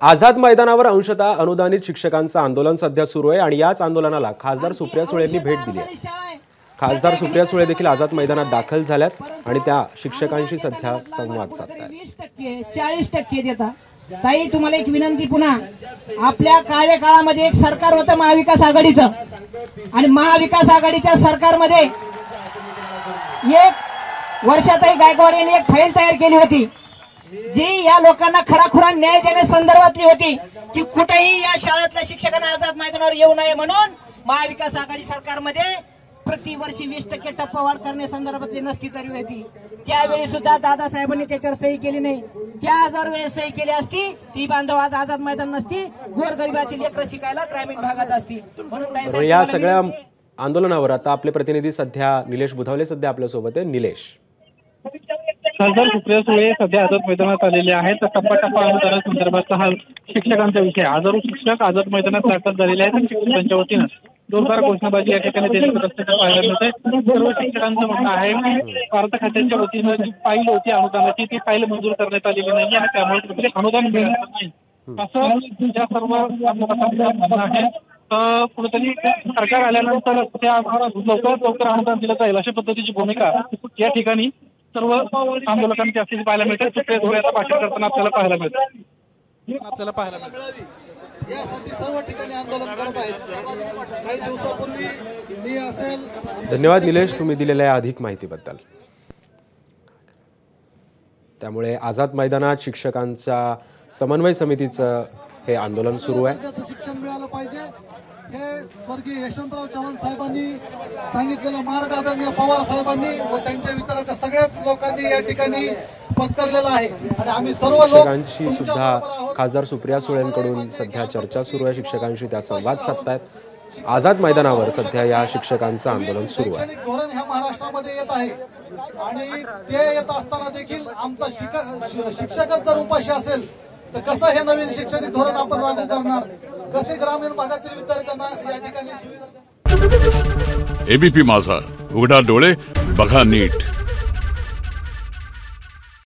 आझाद मैदानावर अंशतः अनुदानित शिक्षकांचं आंदोलन सध्या सुरू आहे आणि याच आंदोलनाला खासदार सुप्रिया सुळेंनी भेट दिली आहे। खासदार सुप्रिया सुळे देखील आझाद मैदानात दाखल झाल्यात आणि त्या शिक्षकांशी सध्या संवाद साधतायत। 40% देता ताई, तुम्हाला एक विनंती, पुन्हा आपल्या कार्यकाळामध्ये एक सरकार होतं महाविकास आघाडीचं आणि महाविकास आघाडीच्या सरकारमध्ये एक वर्षाताई गायकवाड यांनी एक फाईल तयार केली होती जी या लोकांना खराखुरा न्याय देण्यासंदर्भातली होती की कुठेही या शाळेतल्या शिक्षकांना आझाद मैदानावर येऊ नये म्हणून महाविकास आघाडी सरकारमध्ये प्रतिवर्षी 20% टप्पावाढ करण्यासंदर्भातली नसती तरी होती। त्यावेळी सुद्धा दादासाहेबांनी त्याच्यावर सही केली नाही। त्या जर वेळेस सही केली असती ती बांधव आज आझाद मैदान नसती, गोरगरिबाची लेकरं शिकायला ग्रामीण भागात असती। म्हणून या सगळ्या आंदोलनावर आता आपले प्रतिनिधी सध्या निलेश बुधावले सध्या आपल्या सोबत आहे। निलेश, खासदार सुप्रिया सुळे सध्या आझाद मैदानात आलेले आहेत। टप्पा अनुदानासंदर्भातला हा शिक्षकांचा विषय। हजारो शिक्षक आझाद मैदानात दाखल झालेले आहेत। शिक्षकांच्या वतीनं जोरदार घोषणाबाजी या ठिकाणी देण्यात असल्याचं पाहायला मिळतंय। सर्व शिक्षकांचं म्हणणं आहे की अर्थ खात्याच्या वतीनं जी फाईल होती अनुदानाची ती फाईल मंजूर करण्यात आलेली नाही आणि त्यामुळे कुठले अनुदान मिळणार नाही असं या सर्व म्हणणं आहे। कुठेतरी सरकार आल्यानंतर त्या लवकर अनुदान दिलं जाईल अशा पद्धतीची भूमिका या ठिकाणी सर्व आंदोलकांची असल्याची पाहायला मिळते। सुप्रिया सुळे आता भाषण करताना आपल्याला पाहायला मिळतं। यासाठी सर्व ठिकाणी आंदोलन करत आहेत। काही दिवसापूर्वी मी असेल। धन्यवाद निलेश, तुम्ही दिलेल्या अधिक माहितीबद्दल। त्यामुळे आझाद मैदानात शिक्षकांच्या समन्वय समितीचं हे आंदोलन सुरू आहे। शिक्षण मिळालं पाहिजे हे स्वर्गीय यशवंतराव चव्हाण साहेबांनी सांगितलेलं मार्ग आदरणीय पवार साहेबांनी व त्यांच्या विचाराच्या सगळ्याच लोकांनी या ठिकाणी पत्करलेला आहे आणि आम्ही सर्व शिक्षकांशी सुद्धा खासदार सुप्रिया सुळेंकडून सध्या चर्चा सुरू आहे। शिक्षकांशी त्या संवाद साधतायत। आझाद मैदानावर सध्या या शिक्षकांचं आंदोलन सुरू आहे। शैक्षणिक धोरण ह्या महाराष्ट्रामध्ये येत आहे आणि ते येत असताना देखील आमचा शिक्षकच जर उपाशी असेल तर कसं हे नवीन शैक्षणिक धोरण आपण लागू करणार, कसे ग्रामीण भागातील विद्यार्थ्यांना या ठिकाणी एबीपी माझा, उघडा डोळे बघा नीट।